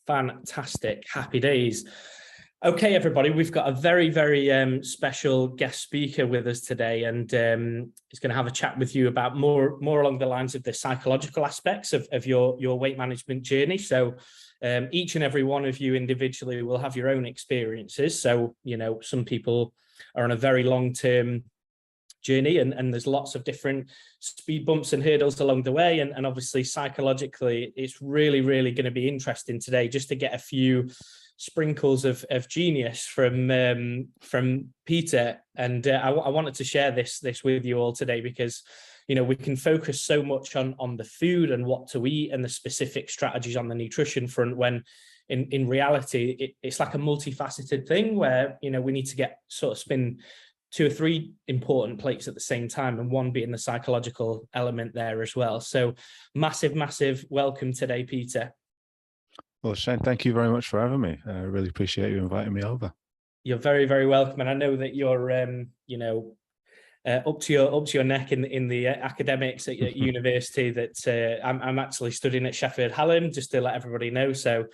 Fantastic. Happy days. Okay, everybody, we've got a very, very special guest speaker with us today, and he's going to have a chat with you about more along the lines of the psychological aspects of your weight management journey. So each and every one of you individually will have your own experiences. So, some people are on a very long-term journey, and there's lots of different speed bumps and hurdles along the way, and obviously psychologically it's really going to be interesting today just to get a few sprinkles of genius from Peter, and I wanted to share this with you all today because we can focus so much on the food and what to eat and the specific strategies on the nutrition front, when in reality it's like a multifaceted thing where we need to get sort of spin 2 or 3 important plates at the same time, and one being the psychological element there as well. So massive welcome today, Peter. Well, Shane, thank you very much for having me. I really appreciate you inviting me over. You're very welcome, and I know that you're up to your neck in the academics at university. That I'm actually studying at Sheffield Hallam, just to let everybody know. So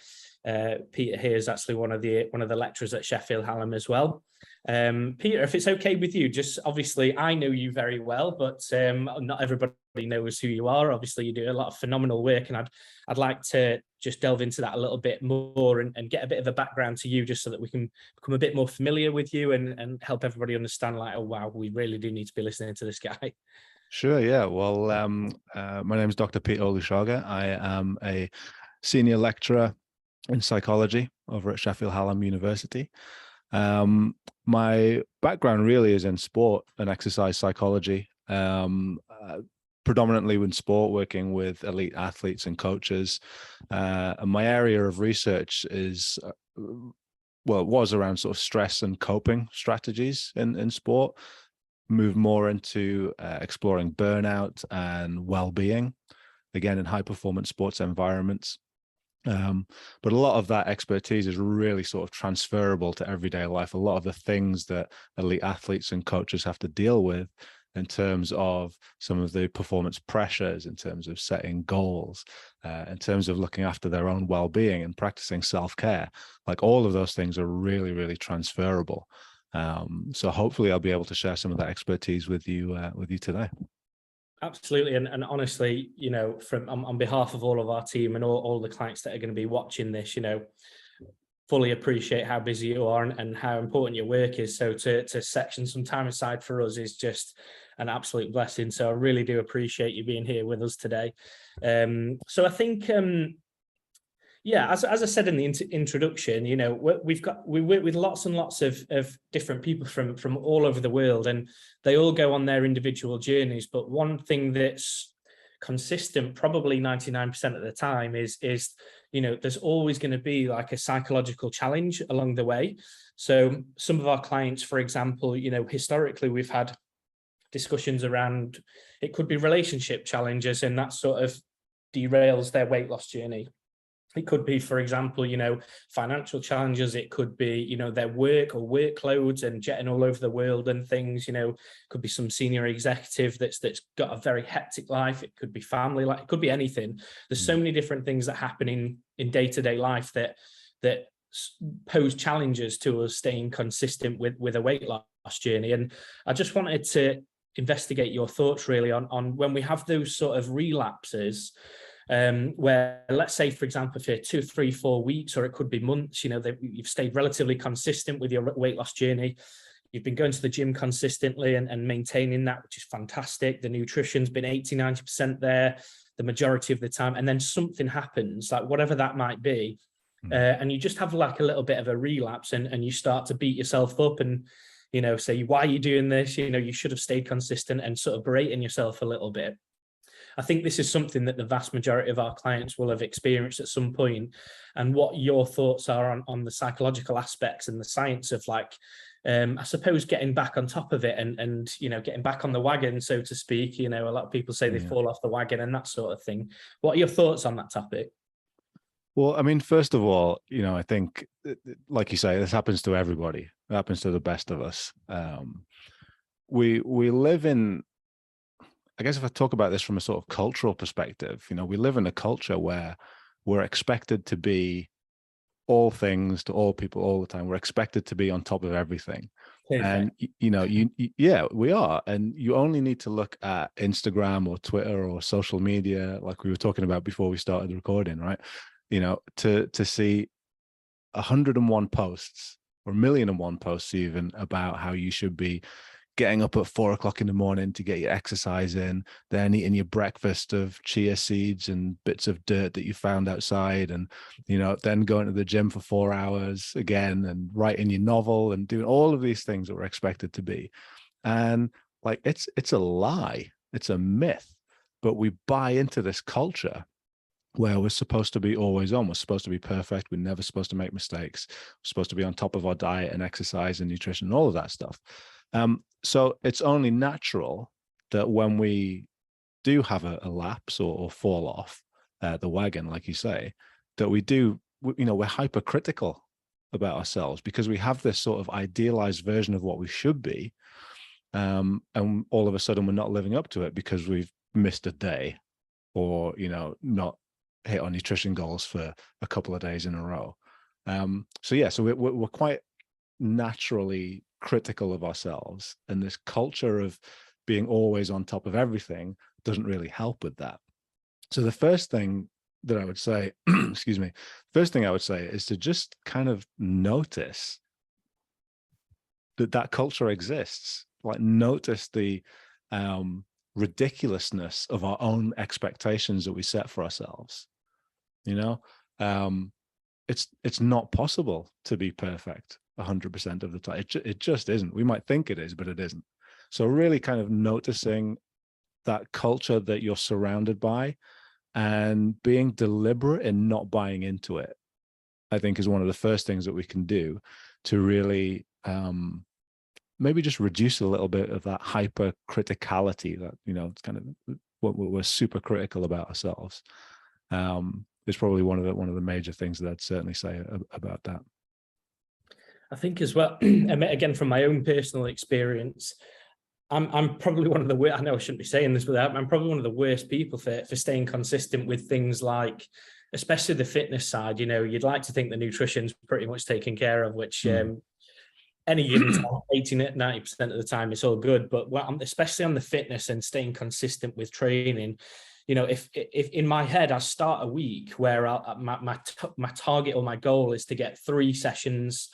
Peter here is actually one of the lecturers at Sheffield Hallam as well. Peter, if it's okay with you, just obviously I know you very well, but not everybody knows who you are. Obviously you do a lot of phenomenal work, and I'd like to just delve into that a little bit more and get a bit of a background to you, just so that we can become a bit more familiar with you and help everybody understand, like, oh wow, we really do need to be listening to this guy. Sure, yeah. Well, my name is Dr. Peter Olosuga. I am a senior lecturer in psychology over at Sheffield Hallam University. My background really is in sport and exercise psychology, predominantly in sport, working with elite athletes and coaches. And my area of research is, was around sort of stress and coping strategies in sport, moved more into exploring burnout and well-being, again, in high-performance sports environments. But a lot of that expertise is really sort of transferable to everyday life. A lot of the things that elite athletes and coaches have to deal with in terms of some of the performance pressures, in terms of setting goals, in terms of looking after their own well-being and practicing self-care, like all of those things are really transferable. So hopefully I'll be able to share some of that expertise with you today. Absolutely, and honestly, from on behalf of all of our team and all the clients that are going to be watching this, fully appreciate how busy you are and how important your work is. So to section some time aside for us is just an absolute blessing. So I really do appreciate you being here with us today. So I think, as I said in the introduction, we work with lots and lots of different people from all over the world, and they all go on their individual journeys. But one thing that's consistent, probably 99% of the time, is there's always going to be like a psychological challenge along the way. So some of our clients, for example, historically we've had discussions around, it could be relationship challenges, and that sort of derails their weight loss journey. It could be, for example, financial challenges. It could be, their work or workloads and jetting all over the world and things. Could be some senior executive that's got a very hectic life. It could be family life. It could be anything. There's so many different things that happen in day-to-day life that pose challenges to us staying consistent with a weight loss journey. And I just wanted to investigate your thoughts really on when we have those sort of relapses. Where, let's say, for example, for 2, 3, 4 weeks, or it could be months, that you've stayed relatively consistent with your weight loss journey. You've been going to the gym consistently and maintaining that, which is fantastic. The nutrition's been 80-90% there the majority of the time. And then something happens, like whatever that might be. And you just have like a little bit of a relapse, and you start to beat yourself up and, say, why are you doing this? You should have stayed consistent, and sort of berating yourself a little bit. I think this is something that the vast majority of our clients will have experienced at some point, and what your thoughts are on the psychological aspects and the science of, like, I suppose, getting back on top of it and getting back on the wagon, so to speak. A lot of people say they fall off the wagon and that sort of thing. What are your thoughts on that topic? Well, I mean, first of all, I think, like you say, this happens to everybody. It happens to the best of us. We live in, I guess if I talk about this from a sort of cultural perspective, we live in a culture where we're expected to be all things to all people all the time. We're expected to be on top of everything. Perfect. And yeah, we are. And you only need to look at Instagram or Twitter or social media, like we were talking about before we started recording, right? To see 101 posts or 1,000,001 posts even about how you should be getting up at 4 o'clock in the morning to get your exercise in, then eating your breakfast of chia seeds and bits of dirt that you found outside, and then going to the gym for 4 hours again, and writing your novel and doing all of these things that we're expected to be. And like, it's a lie, it's a myth, but we buy into this culture where we're supposed to be always on. We're supposed to be perfect. We're never supposed to make mistakes. We're supposed to be on top of our diet and exercise and nutrition and all of that stuff. So it's only natural that when we do have a lapse or fall off the wagon, like you say, that we're hypercritical about ourselves because we have this sort of idealized version of what we should be. And all of a sudden we're not living up to it because we've missed a day or, not hit our nutrition goals for a couple of days in a row. So we're quite naturally critical of ourselves, and this culture of being always on top of everything doesn't really help with that. So the first thing that I would say, first thing I would say is to just kind of notice that culture exists. Like, notice the ridiculousness of our own expectations that we set for ourselves. It's not possible to be perfect 100% of the time. It just isn't. We might think it is, but it isn't. So really kind of noticing that culture that you're surrounded by and being deliberate in not buying into it, I think, is one of the first things that we can do to really maybe just reduce a little bit of that hypercriticality that, it's kind of what we're super critical about ourselves. Is probably one of the major things that I'd certainly say about that. I think as well, again, from my own personal experience, I'm probably one of the worst. I know I shouldn't be saying this, but I'm probably one of the worst people for staying consistent with things like, especially the fitness side. You'd like to think the nutrition's pretty much taken care of, which any given time, 80-90% of the time, it's all good. But especially on the fitness and staying consistent with training, if in my head I start a week where my target or my goal is to get 3 sessions,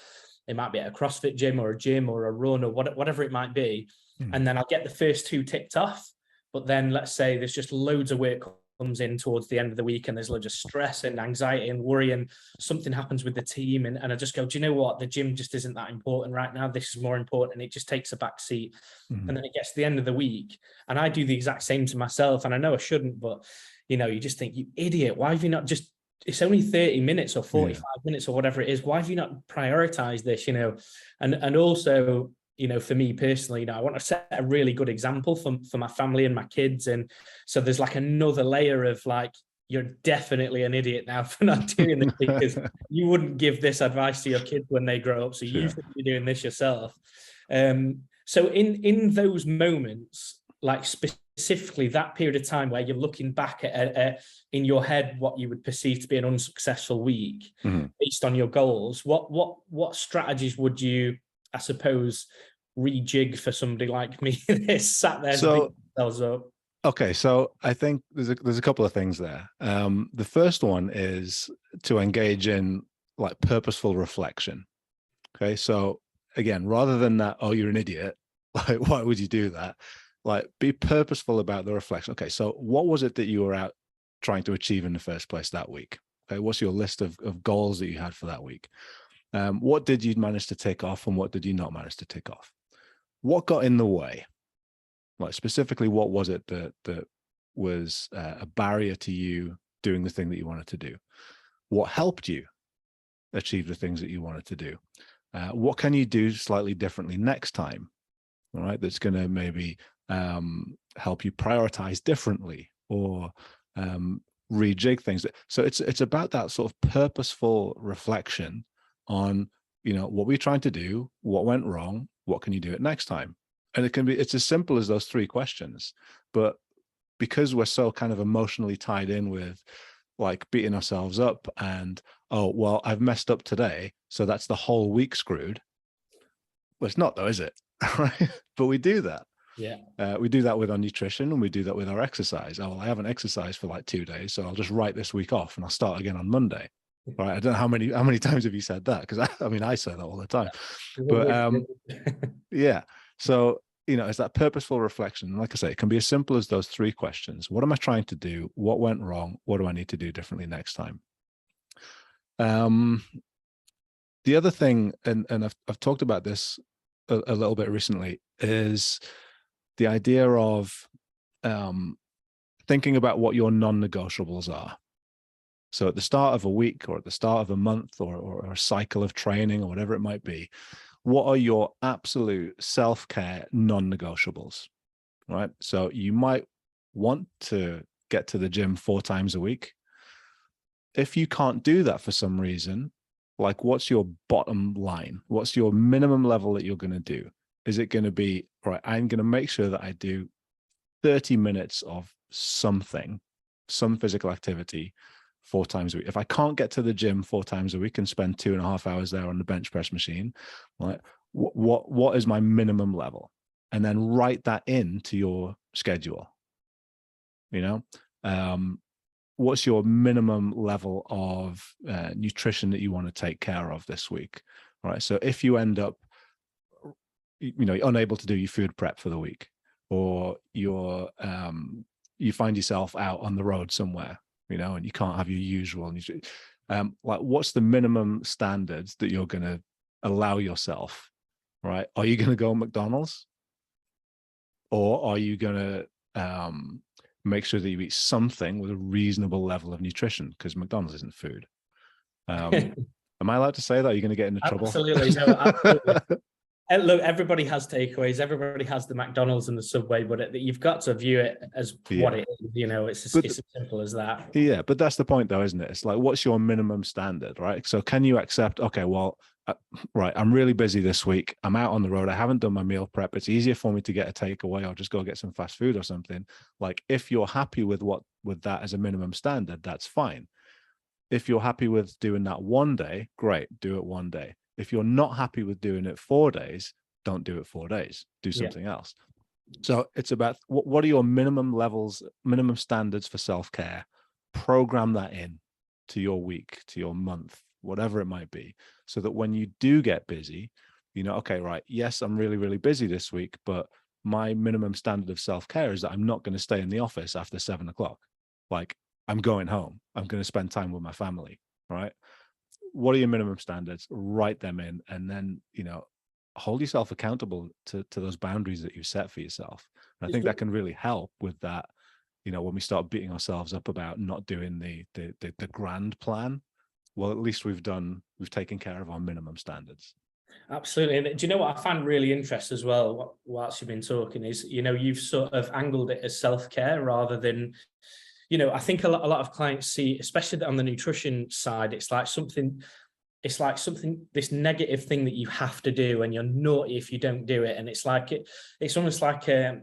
it might be at a CrossFit gym or a run or whatever it might be, and then I'll get the first 2 ticked off. But then let's say there's just loads of work comes in towards the end of the week, and there's loads of stress and anxiety and worry, and something happens with the team, and I just go, do you know what? The gym just isn't that important right now. This is more important, and it just takes a back seat. And then it gets to the end of the week, and I do the exact same to myself, and I know I shouldn't, but you just think, you idiot, why have you not just, it's only 30 minutes or 45 minutes or whatever it is, why have you not prioritized this? And also, for me personally, I want to set a really good example for my family and my kids. And so there's like another layer of like, you're definitely an idiot now for not doing this, because you wouldn't give this advice to your kids when they grow up. So you should be doing this yourself. So in those moments, like specifically that period of time where you're looking back at in your head what you would perceive to be an unsuccessful week based on your goals, what strategies would you, I suppose, rejig for somebody like me that sat there to beat themselves up? Okay, so I think there's a couple of things there. The first one is to engage in like purposeful reflection. Okay, so again, rather than that, oh, you're an idiot, like, why would you do that? Like, be purposeful about the reflection. Okay, so what was it that you were out trying to achieve in the first place that week? Okay, what's your list of goals that you had for that week? What did you manage to tick off, and what did you not manage to tick off? What got in the way? Like, specifically, what was it that was a barrier to you doing the thing that you wanted to do? What helped you achieve the things that you wanted to do? What can you do slightly differently next time? All right, that's going to maybe help you prioritize differently or rejig things. So it's about that sort of purposeful reflection on, what we're trying to do, what went wrong, what can you do it next time? And it's as simple as those 3 questions. But because we're so kind of emotionally tied in with like beating ourselves up and, oh, well, I've messed up today, so that's the whole week screwed. Well, it's not though, is it? Right? But we do that. Yeah. We do that with our nutrition, and we do that with our exercise. Oh, well, I haven't exercised for like 2 days, so I'll just write this week off and I'll start again on Monday. Right? I don't know how many times have you said that? Because I mean, I say that all the time. But yeah. So, it's that purposeful reflection. Like I say, it can be as simple as those 3 questions. What am I trying to do? What went wrong? What do I need to do differently next time? The other thing, and I've talked about this a little bit recently, is the idea of thinking about what your non-negotiables are. So at the start of a week or at the start of a month or a cycle of training or whatever it might be, what are your absolute self-care non-negotiables, right? So you might want to get to the gym 4 times a week. If you can't do that for some reason, like, what's your bottom line? What's your minimum level that you're going to do? Is it going to be, right, I'm going to make sure that I do 30 minutes of something, some physical activity 4 times a week. If I can't get to the gym 4 times a week and spend 2.5 hours there on the bench press machine, right, what is my minimum level? And then write that into your schedule. What's your minimum level of nutrition that you want to take care of this week? Right. So if you end up, unable to do your food prep for the week, or you find yourself out on the road somewhere, and you can't have your usual, like, what's the minimum standards that you're going to allow yourself, right? Are you going to go McDonald's, or are you going to make sure that you eat something with a reasonable level of nutrition? Because McDonald's isn't food. Am I allowed to say that? Are you going to get into trouble? Absolutely. No, absolutely. Look, everybody has takeaways. Everybody has the McDonald's and the Subway, but you've got to view it as what it is. It's as simple as that. Yeah, but that's the point, though, isn't it? It's like, what's your minimum standard, right? So can you accept, okay, well, right, I'm really busy this week. I'm out on the road. I haven't done my meal prep. It's easier for me to get a takeaway or just go get some fast food or something. Like, if you're happy with that as a minimum standard, that's fine. If you're happy with doing that one day, great, do it one day. If you're not happy with doing it 4 days, don't do it 4 days. Do something else. So it's about what are your minimum levels, minimum standards for self-care. Program that in to your week, to your month, whatever it might be, so that when you do get busy, okay, right, yes, I'm really, really busy this week, but my minimum standard of self-care is that I'm not going to stay in the office after 7 o'clock. Like, I'm going home. I'm going to spend time with my family, right? What are your minimum standards? Write them in, and then, hold yourself accountable to those boundaries that you set for yourself. And I think that can really help with that. When we start beating ourselves up about not doing the grand plan, well, at least we've taken care of our minimum standards. Absolutely. And do you know what I find really interesting as well, whilst you've been talking, is, you've sort of angled it as self-care rather than, I think a lot of clients see, especially on the nutrition side, it's like something, this negative thing that you have to do, and you're naughty if you don't do it. And it's almost like a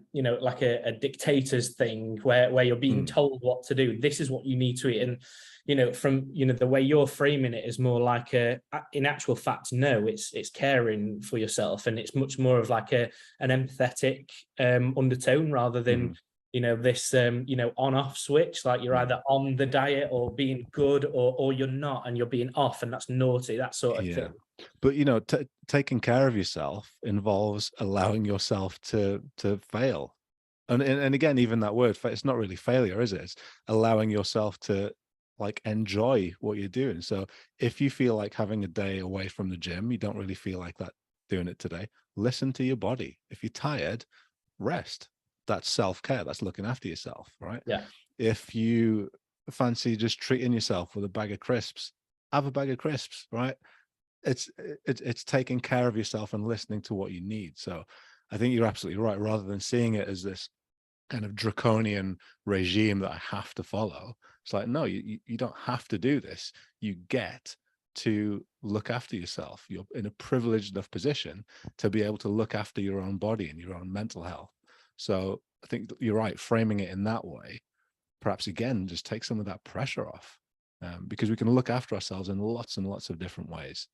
dictator's thing where you're being told what to do. This is what you need to eat. And, from, the way you're framing it is more like in actual fact, no, it's caring for yourself. And it's much more of like an empathetic undertone rather than, this, on-off switch, like you're either on the diet or being good or you're not, and you're being off, and that's naughty, that sort of thing. But, taking care of yourself involves allowing yourself to fail. And again, even that word, it's not really failure, is it? It's allowing yourself to, like, enjoy what you're doing. So if you feel like having a day away from the gym, you don't really feel like that doing it today, listen to your body. If you're tired, rest. That's self-care. That's looking after yourself, right? Yeah. If you fancy just treating yourself with a bag of crisps, have a bag of crisps, right? It's taking care of yourself and listening to what you need. So I think you're absolutely right. Rather than seeing it as this kind of draconian regime that I have to follow, it's like, no, you don't have to do this. You get to look after yourself. You're in a privileged enough position to be able to look after your own body and your own mental health. So I think you're right, framing it in that way, perhaps again, just take some of that pressure off. because we can look after ourselves in lots and lots of different ways.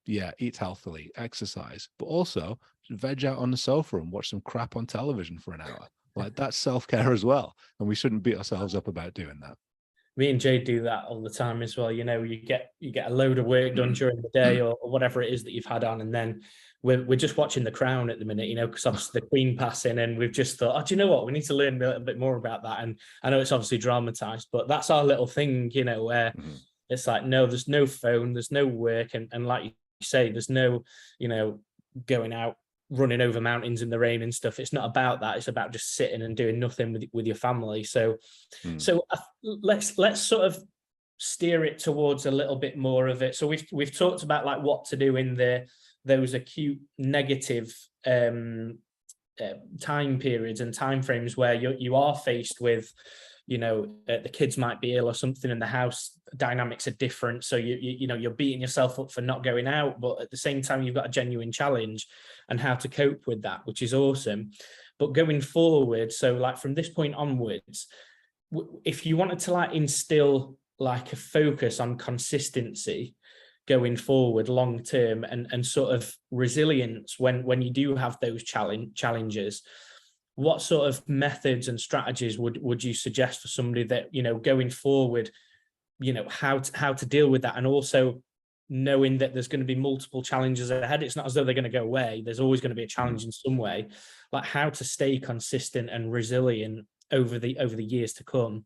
Eat healthily, exercise, but also veg out on the sofa and watch some crap on television for an hour. Like, that's self-care as well. And we shouldn't beat ourselves up about doing that. Me and Jay do that all the time as well. You know, you get a load of work done during the day, or whatever it is that you've had on, and then we're just watching The Crown at the minute, you know, because obviously the Queen passing, and we've just thought, oh, do you know what? We need to learn a little bit more about that. And I know it's obviously dramatized, but that's our little thing, you know, where it's like, no, there's no phone, there's no work, and like you say, there's no, you know, going out running over mountains in the rain and stuff. It's not about that. It's about just sitting and doing nothing with your family. So let's sort of steer it towards a little bit more of it. So we've talked about like what to do in those acute negative time periods and timeframes where you are faced with, you know, the kids might be ill or something in the house, dynamics are different, so you know, you're beating yourself up for not going out, but at the same time you've got a genuine challenge and how to cope with that, which is awesome. But going forward, so like from this point onwards, if you wanted to like instill like a focus on consistency going forward long term, and sort of resilience when you do have those challenges, what sort of methods and strategies would you suggest for somebody that, you know, going forward, you know, how to deal with that, and also knowing that there's going to be multiple challenges ahead? It's not as though they're going to go away. There's always going to be a challenge in some way. Like, how to stay consistent and resilient over the years to come.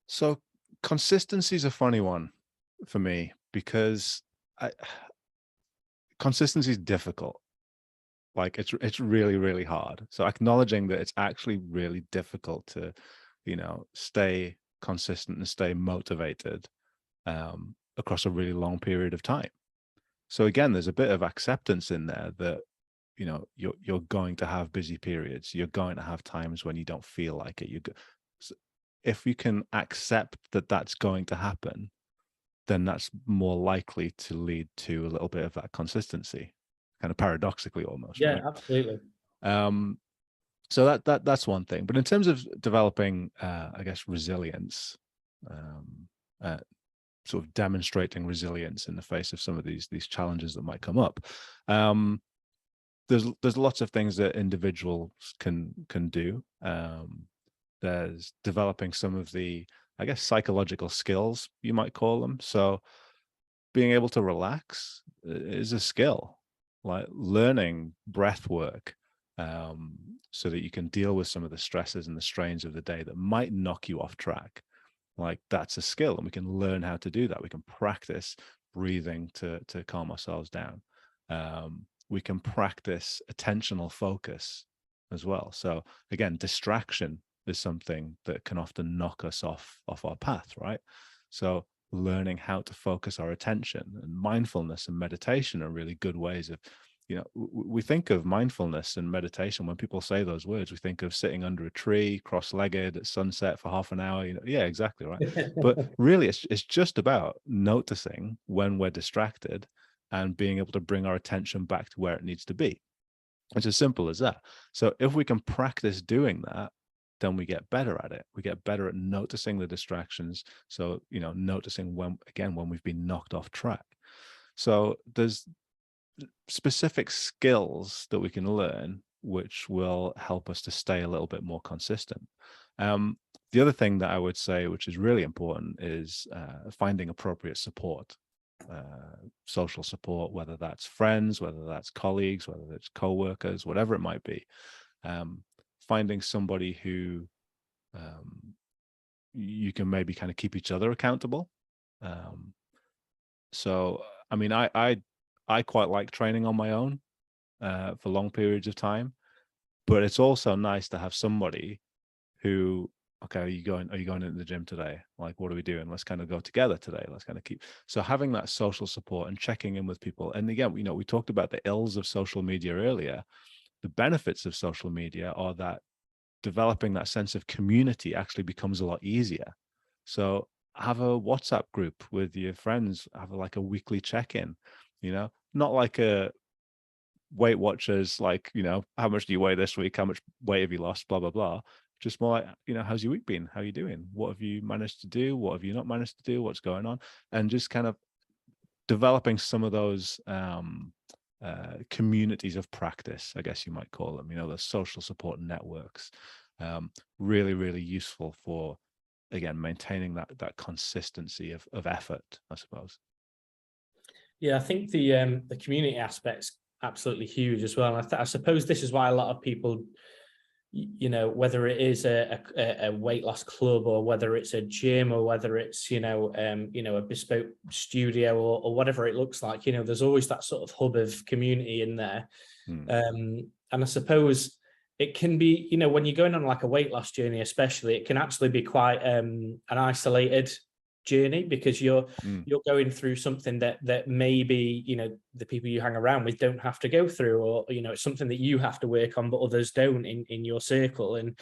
So consistency is a funny one for me, because consistency is difficult. Like, it's really, really hard. So acknowledging that it's actually really difficult to, you know, stay consistent and stay motivated across a really long period of time. So again, there's a bit of acceptance in there that, you know, you're going to have busy periods. You're going to have times when you don't feel like it. If you can accept that that's going to happen, then that's more likely to lead to a little bit of that consistency, kind of paradoxically almost. Yeah, right? absolutely. So that's one thing. But in terms of developing, I guess, resilience, sort of demonstrating resilience in the face of some of these challenges that might come up, there's lots of things that individuals can do. There's developing some of the, I guess, psychological skills, you might call them. So being able to relax is a skill, like learning breath work, so that you can deal with some of the stresses and the strains of the day that might knock you off track. Like, that's a skill, and we can learn how to do that. We can practice breathing to calm ourselves down. We can practice attentional focus as well. So again, distraction is something that can often knock us off our path, right? So learning how to focus our attention, and mindfulness and meditation are really good ways of, you know, we think of mindfulness and meditation, when people say those words, we think of sitting under a tree, cross-legged at sunset for half an hour. You know, yeah, exactly right. But really, it's just about noticing when we're distracted and being able to bring our attention back to where it needs to be. It's as simple as that. So if we can practice doing that, then we get better at it. We get better at noticing the distractions. So, you know, noticing when we've been knocked off track. So there's specific skills that we can learn, which will help us to stay a little bit more consistent. The other thing that I would say, which is really important, is finding appropriate support, social support, whether that's friends, whether that's colleagues, whether it's co-workers, whatever it might be. Finding somebody who you can maybe kind of keep each other accountable. So, I mean, I quite like training on my own for long periods of time, but it's also nice to have somebody who, okay, are you going into the gym today? Like, what are we doing? Let's kind of go together today. Let's kind of keep. So having that social support and checking in with people. And again, you know, we talked about the ills of social media earlier. The benefits of social media are that developing that sense of community actually becomes a lot easier. So have a WhatsApp group with your friends, have like a weekly check-in, you know, not like a Weight Watchers, like, you know, how much do you weigh this week? How much weight have you lost? Blah, blah, blah. just more like, how's your week been? How are you doing? What have you managed to do? What have you not managed to do? What's going on? And just kind of developing some of those communities of practice, I guess you might call them, the social support networks. Really, really useful for, again, maintaining that consistency of effort, I suppose. Yeah, I think the community aspect's absolutely huge as well. And I suppose this is why a lot of people, whether it is a weight loss club, or whether it's a gym, or whether it's a bespoke studio, or whatever it looks like, there's always that sort of hub of community in there. And I suppose it can be, when you're going on like a weight loss journey, especially, it can actually be quite an isolated journey, because you're going through something that maybe the people you hang around with don't have to go through, or it's something that you have to work on but others don't in your circle. And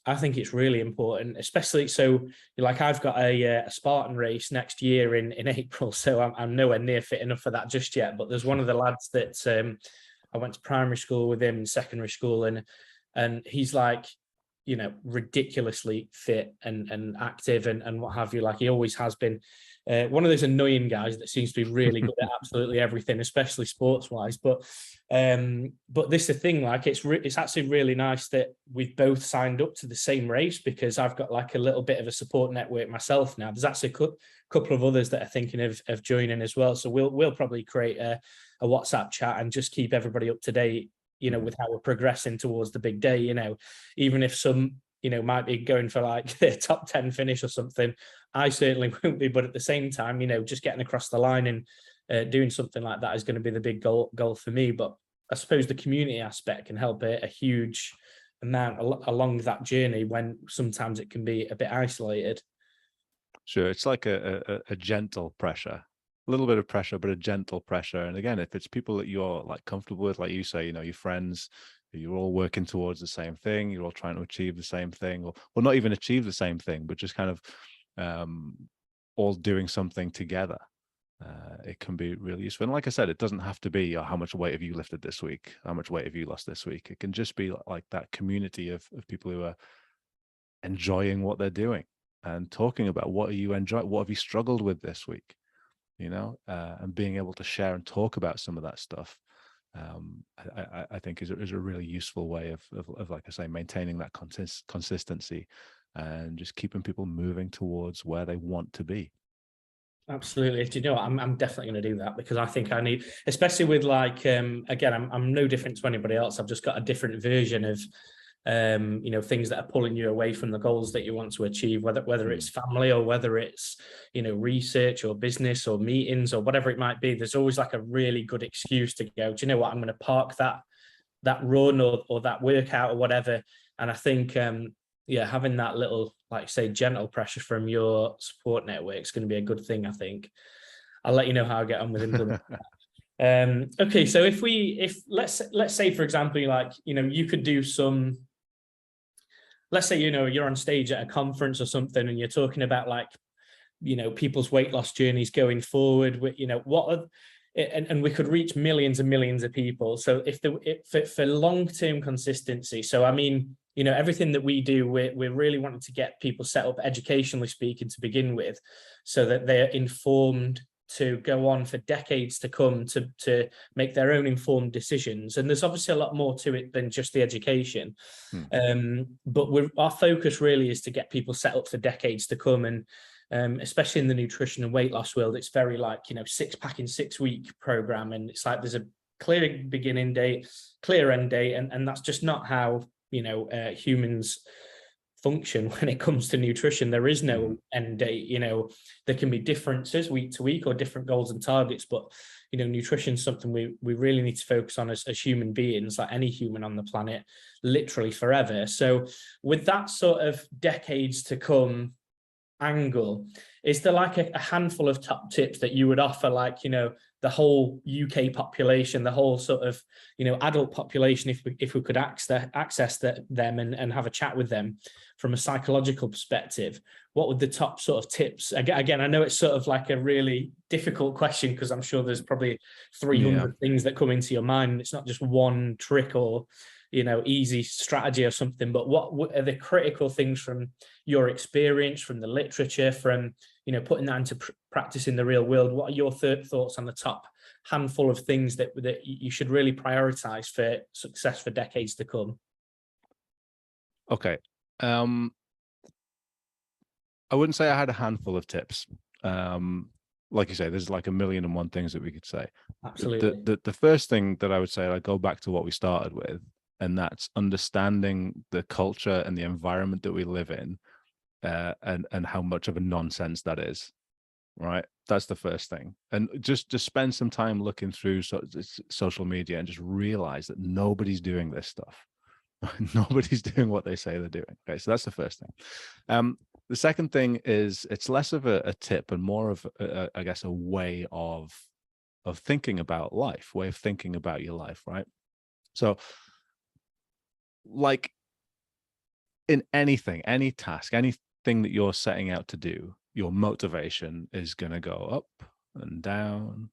I think it's really important, especially so like I've got a Spartan race next year in April, so I'm nowhere near fit enough for that just yet. But there's one of the lads that I went to primary school with him, secondary school, and he's like ridiculously fit and active and what have you. Like he always has been. One of those annoying guys that seems to be really good at absolutely everything, especially sports wise. But this is the thing, like it's actually really nice that we've both signed up to the same race, because I've got like a little bit of a support network myself now. There's actually a couple of others that are thinking of joining as well. So we'll probably create a WhatsApp chat and just keep everybody up to date, with how we're progressing towards the big day. Even if some might be going for like the top 10 finish or something, I certainly won't be. But at the same time, just getting across the line and doing something like that is going to be the big goal for me. But I suppose the community aspect can help a huge amount along that journey, when sometimes it can be a bit isolated. Sure, it's like a gentle pressure, a little bit of pressure, but a gentle pressure. And again, if it's people that you're like comfortable with, like you say, your friends, you're all working towards the same thing, you're all trying to achieve the same thing, or not even achieve the same thing, but just kind of all doing something together. It can be really useful. And like I said, it doesn't have to be, how much weight have you lifted this week? How much weight have you lost this week? It can just be like that community of people who are enjoying what they're doing and talking about what are you enjoying, what have you struggled with this week, and being able to share and talk about some of that stuff. I think is a really useful way of like I say, maintaining that consistency and just keeping people moving towards where they want to be. Absolutely. Do you know what? I'm definitely going to do that, because I think I need, especially with like, again, I'm no different to anybody else. I've just got a different version of, things that are pulling you away from the goals that you want to achieve, whether it's family, or whether it's, research or business or meetings or whatever it might be. There's always like a really good excuse to go, do you know what? I'm going to park that run or that workout or whatever. And I think, having that little, like say, gentle pressure from your support network is going to be a good thing. I think I'll let you know how I get on with implementing. Okay, so if let's say, for example, like you could do some. Let's say you're on stage at a conference or something, and you're talking about like people's weight loss journeys going forward. With and we could reach millions and millions of people. So for long-term consistency, so I mean, everything that we do, we're really wanting to get people set up educationally speaking to begin with, so that they're informed to go on for decades to come to make their own informed decisions. And there's obviously a lot more to it than just the education. But our focus really is to get people set up for decades to come. And especially in the nutrition and weight loss world, it's very like, 6-pack in 6-week program. And it's like, there's a clear beginning date, clear end date. And that's just not how, humans function when it comes to nutrition. There is no end date. There can be differences week to week or different goals and targets, but nutrition is something we really need to focus on as human beings, like any human on the planet, literally forever. So with that sort of decades to come angle, is there like a handful of top tips that you would offer, like the whole UK population, the whole sort of adult population, if we could access them and have a chat with them from a psychological perspective? What would the top sort of tips? Again, I know it's sort of like a really difficult question, because I'm sure there's probably 300 things that come into your mind. It's not just one trick or easy strategy or something, but what are the critical things from your experience, from the literature, from, putting that into practice in the real world? What are your thoughts on the top handful of things that you should really prioritize for success for decades to come? Okay. I wouldn't say I had a handful of tips. Like you say, there's like a million and one things that we could say. Absolutely. The first thing that I would say, I go back to what we started with, and that's understanding the culture and the environment that we live in, and how much of a nonsense that is. Right, that's the first thing. And just spend some time looking through social media and just realize that nobody's doing this stuff. Nobody's doing what they say they're doing. Okay, so that's the first thing. The second thing is, it's less of a tip and more of I guess a way of thinking about life, way of thinking about your life, right? So, like, in anything, any task, anything that you're setting out to do, your motivation is going to go up and down,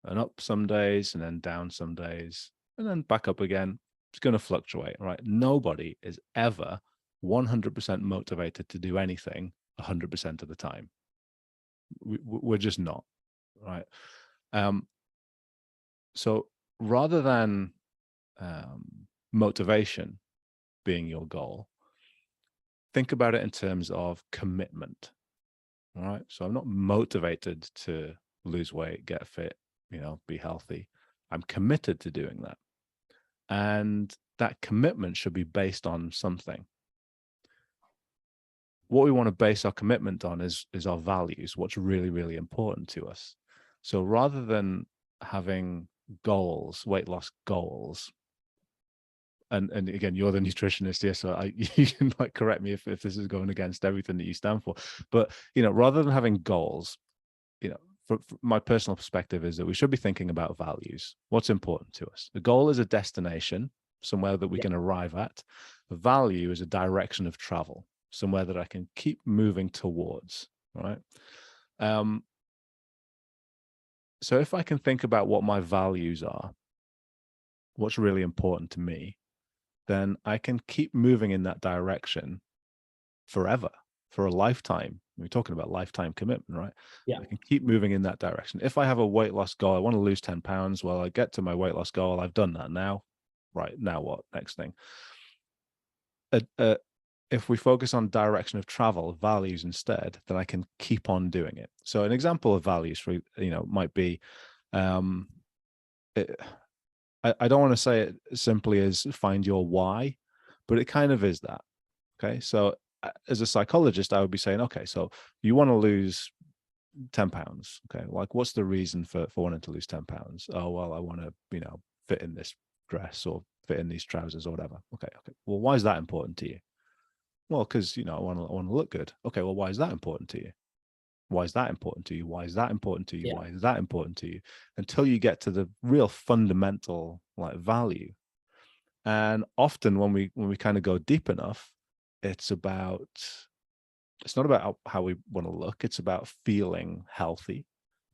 and up some days and then down some days and then back up again. It's going to fluctuate, right? Nobody is ever 100% motivated to do anything 100% of the time. We're just not, right? So rather than motivation being your goal, think about it in terms of commitment. All right. So I'm not motivated to lose weight, get fit, be healthy. I'm committed to doing that. And that commitment should be based on something. What we want to base our commitment on is our values, what's really, really important to us. So rather than having goals, weight loss goals, and again, you're the nutritionist here, so you can correct me if this is going against everything that you stand for. But rather than having goals, from my personal perspective, is that we should be thinking about values. What's important to us? The goal is a destination, somewhere that we can arrive at. The value is a direction of travel, somewhere that I can keep moving towards. Right. So if I can think about what my values are, what's really important to me, then I can keep moving in that direction forever, for a lifetime. We're talking about lifetime commitment, right? Yeah. I can keep moving in that direction. If I have a weight loss goal, I want to lose 10 pounds. Well, I get to my weight loss goal. I've done that now. Right. Now what? Next thing. If we focus on direction of travel, values instead, then I can keep on doing it. So an example of values for, might be, I don't want to say it simply as find your why, but it kind of is that. Okay. So as a psychologist, I would be saying, okay, so you want to lose 10 pounds. Okay. Like, what's the reason for wanting to lose 10 pounds? Oh, well, I want to, fit in this dress or fit in these trousers or whatever. Okay. Well, why is that important to you? Well, because, I want to look good. Okay. Well, why is that important to you? Why is that important to you? Why is that important to you? Yeah. Why is that important to you? Until you get to the real fundamental value. And often when we kind of go deep enough, it's not about how we want to look. It's about feeling healthy,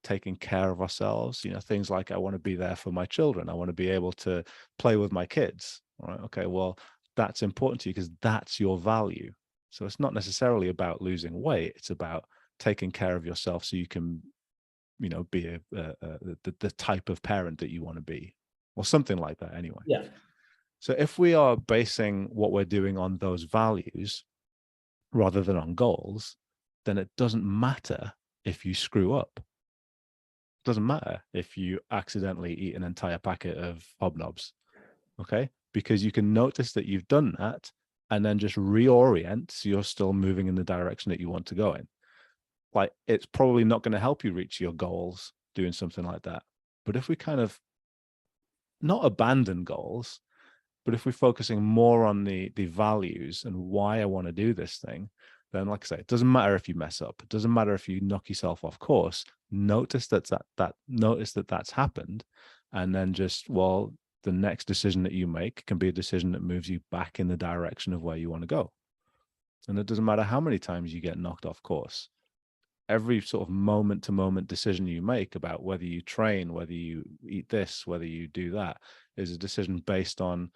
taking care of ourselves. Things like, I want to be there for my children. I want to be able to play with my kids. All right. Okay. Well, that's important to you because that's your value. So it's not necessarily about losing weight. It's about taking care of yourself so you can, be the type of parent that you want to be, or something like that anyway. Yeah. So if we are basing what we're doing on those values rather than on goals, then it doesn't matter if you screw up. It doesn't matter if you accidentally eat an entire packet of hobnobs, okay? Because you can notice that you've done that and then just reorient so you're still moving in the direction that you want to go in. It's probably not going to help you reach your goals doing something like that. But if we kind of not abandon goals, but if we're focusing more on the values and why I want to do this thing, then like I say, it doesn't matter if you mess up. It doesn't matter if you knock yourself off course. Notice notice that that's happened. And then the next decision that you make can be a decision that moves you back in the direction of where you want to go. And it doesn't matter how many times you get knocked off course. Every sort of moment to moment decision you make about whether you train, whether you eat this, whether you do that, is a decision based on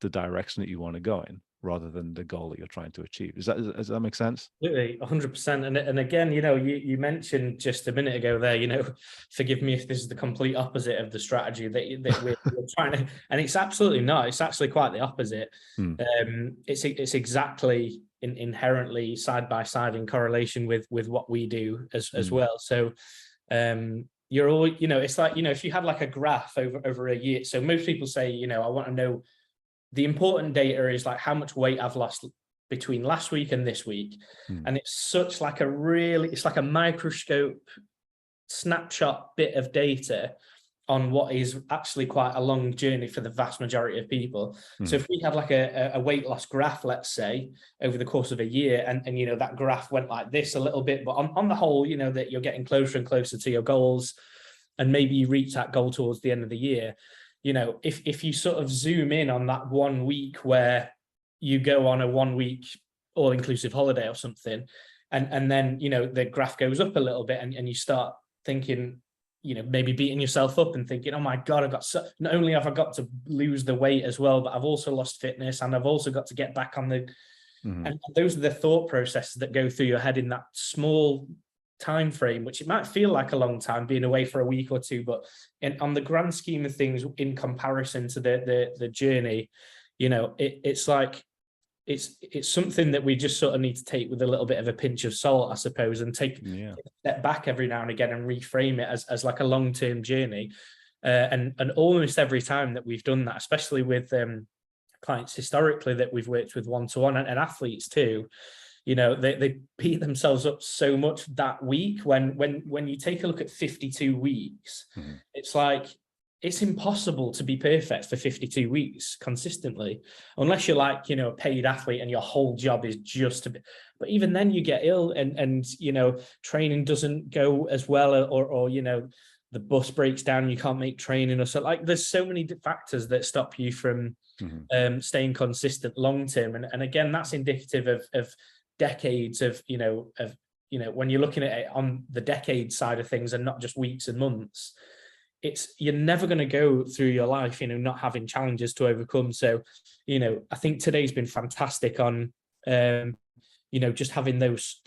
the direction that you want to go in, rather than the goal that you're trying to achieve. Does that make sense? Absolutely, 100%. And again, you mentioned just a minute ago there, forgive me if this is the complete opposite of the strategy that we're trying to, and it's absolutely not. It's actually quite the opposite. It's exactly inherently side by side in correlation with what we do as well. So you're all, it's like, if you had like a graph over a year. So most people say, I want to know, the important data is like how much weight I've lost between last week and this week. And it's such like it's like a microscope snapshot bit of data on what is actually quite a long journey for the vast majority of people. So if we had like a weight loss graph, let's say, over the course of a year, and that graph went like this a little bit, but on the whole, that you're getting closer and closer to your goals, and maybe you reach that goal towards the end of the year. If you sort of zoom in on that 1 week where you go on a 1 week all-inclusive holiday or something, and then the graph goes up a little bit, and you start thinking, maybe beating yourself up and thinking, oh my God, not only have I got to lose the weight as well, but I've also lost fitness, and I've also got to get back on the, and those are the thought processes that go through your head in that small time frame, which it might feel like a long time being away for a week or two, but on the grand scheme of things, in comparison to the journey, it's like, it's something that we just sort of need to take with a little bit of a pinch of salt, I suppose, and take a step back every now and again and reframe it as like a long-term journey. And almost every time that we've done that, especially with clients historically that we've worked with one-to-one, and athletes too, they beat themselves up so much that week. When you take a look at 52 weeks, it's like, it's impossible to be perfect for 52 weeks consistently, unless you're like, a paid athlete and your whole job is just to be, but even then you get ill, and training doesn't go as well, or the bus breaks down, you can't make training, or so, like, there's so many factors that stop you from staying consistent long term. And again, that's indicative of decades of when you're looking at it on the decade side of things and not just weeks and months, you're never going to go through your life not having challenges to overcome. So I think today's been fantastic on just having those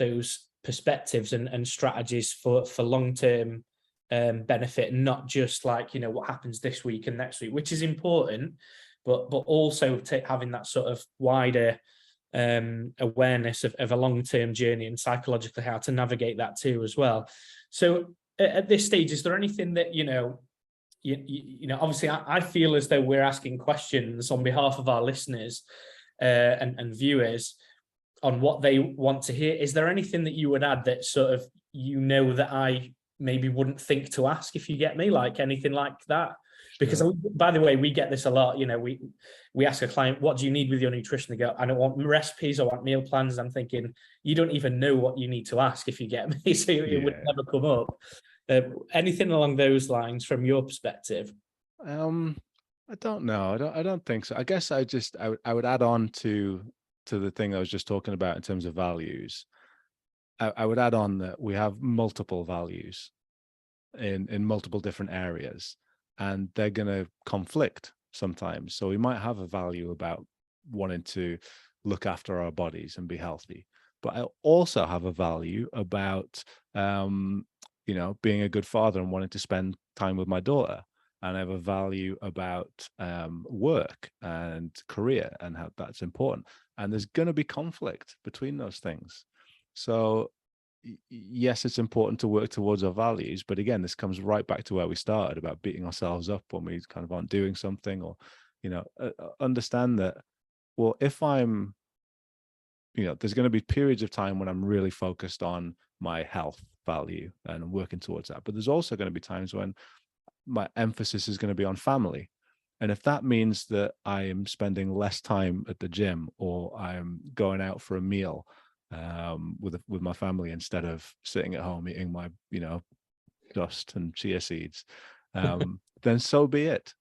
perspectives and strategies for long-term benefit, not just like what happens this week and next week, which is important, but also having that sort of wider awareness of a long-term journey, and psychologically how to navigate that too as well. So at this stage, is there anything that obviously I feel as though we're asking questions on behalf of our listeners and viewers on what they want to hear? Is there anything that you would add that sort of that I maybe wouldn't think to ask, if you get me, like anything like that? Because by the way, we get this a lot. We ask a client, what do you need with your nutrition? They go, I don't want recipes, I want meal plans. I'm thinking, you don't even know what you need to ask, if you get me. So it would never come up. Anything along those lines from your perspective? I don't know. I don't think so. I guess I would add on to the thing I was just talking about in terms of values. I would add on that we have multiple values in multiple different areas, and they're going to conflict sometimes. So we might have a value about wanting to look after our bodies and be healthy, but I also have a value about being a good father and wanting to spend time with my daughter. And I have a value about work and career and how that's important. And there's going to be conflict between those things. So yes, it's important to work towards our values. But again, this comes right back to where we started about beating ourselves up when we kind of aren't doing something, or, understand that, well, if I'm, there's going to be periods of time when I'm really focused on my health value and I'm working towards that. But there's also going to be times when my emphasis is going to be on family. And if that means that I am spending less time at the gym, or I'm going out for a meal with my family instead of sitting at home eating my, dust and chia seeds, then so be it,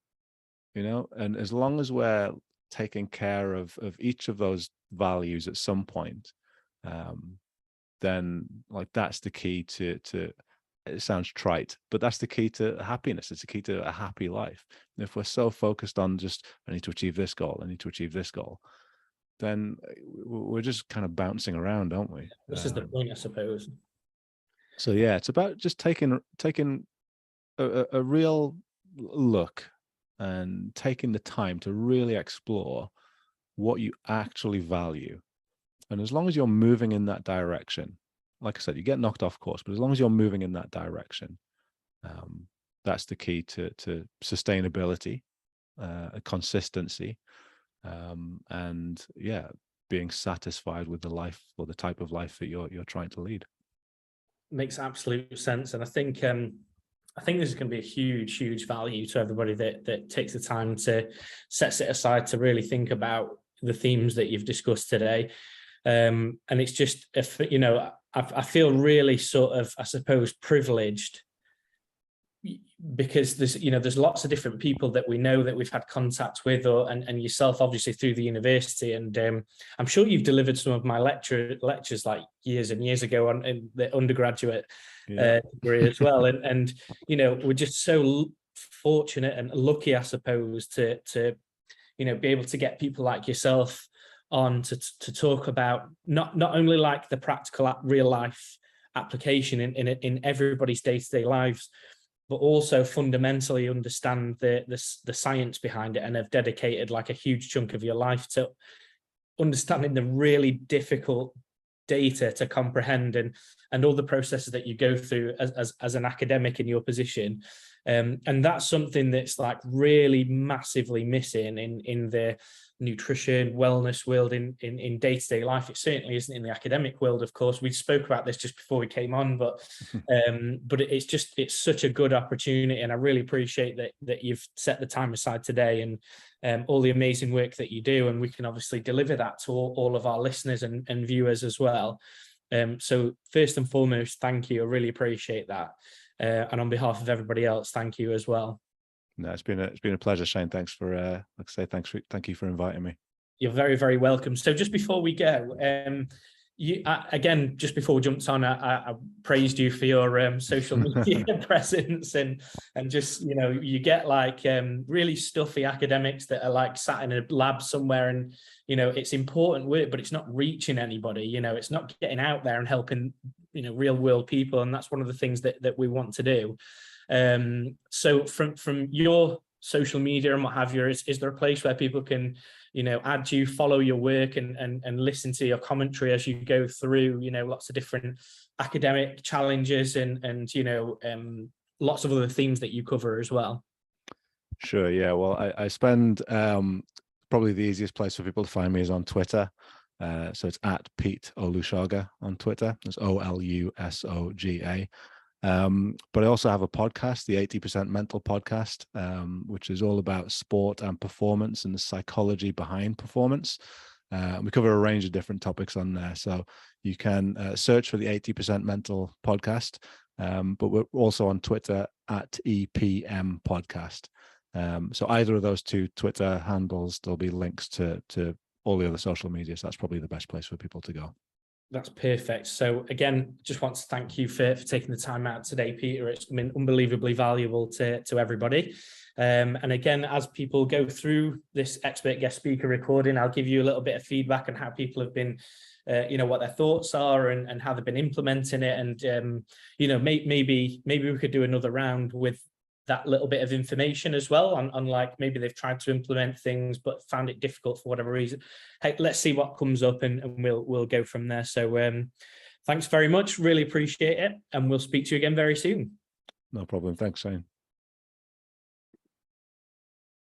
and as long as we're taking care of each of those values at some point, then like that's the key to it sounds trite, but that's the key to happiness. It's the key to a happy life. And if we're so focused on just, I need to achieve this goal, I need to achieve this goal, then we're just kind of bouncing around, aren't we? This is the point, I suppose. So yeah, it's about just taking a real look and taking the time to really explore what you actually value. And as long as you're moving in that direction, like I said, you get knocked off course, but as long as you're moving in that direction, that's the key to sustainability, consistency, and yeah, being satisfied with the life or the type of life that you're trying to lead. Makes absolute sense, and I think this is going to be a huge value to everybody that takes the time to sets it aside to really think about the themes that you've discussed today. And it's just, you know, I feel really sort of, I suppose, privileged, because there's lots of different people that we know that we've had contact with, and yourself obviously through the university, and I'm sure you've delivered some of my lectures like years and years ago on in the undergraduate degree as well, and you know, we're just so fortunate and lucky, I suppose, to you know, be able to get people like yourself on to talk about not only like the practical real life application in everybody's day-to-day lives, but also fundamentally understand the science behind it, and have dedicated like a huge chunk of your life to understanding the really difficult data to comprehend, and all the processes that you go through as an academic in your position. And that's something that's like really massively missing in the nutrition wellness world in day-to-day life. It certainly isn't in the academic world, of course. We spoke about this just before we came on, but it's such a good opportunity, and I really appreciate that you've set the time aside today, and all the amazing work that you do, and we can obviously deliver that to all of our listeners and viewers as well. So first and foremost, thank you. I really appreciate that, and on behalf of everybody else, thank you as well. No, it's been a pleasure, Shane. Thanks for like I say, thank you for inviting me. You're very welcome. So just before we go, again, just before we jumped on, I praised you for your social media presence, and just, you know, you get like really stuffy academics that are like sat in a lab somewhere, and you know, it's important work, but it's not reaching anybody. You know, it's not getting out there and helping, you know, real world people, and that's one of the things that we want to do. So from your social media and what have you, is there a place where people can, you know, add you, follow your work, and listen to your commentary as you go through, you know, lots of different academic challenges and you know, lots of other themes that you cover as well? Sure. Yeah. Well, I spend probably the easiest place for people to find me is on Twitter. So it's at Pete Olusoga on Twitter. It's Olusoga. But I also have a podcast, the 80% Mental Podcast, which is all about sport and performance and the psychology behind performance. We cover a range of different topics on there. So you can search for the 80% Mental Podcast, but we're also on Twitter at EPM Podcast. So either of those two Twitter handles, there'll be links to all the other social media. So that's probably the best place for people to go. That's perfect. So again, just want to thank you for taking the time out today, Peter. It's been unbelievably valuable to everybody. And again, as people go through this expert guest speaker recording, I'll give you a little bit of feedback on how people have been, you know, what their thoughts are and how they've been implementing it. And, you know, maybe we could do another round with that little bit of information as well on like maybe they've tried to implement things but found it difficult for whatever reason. Hey, let's see what comes up and we'll go from there. So thanks very much, really appreciate it, and we'll speak to you again very soon. No problem. Thanks, Shane.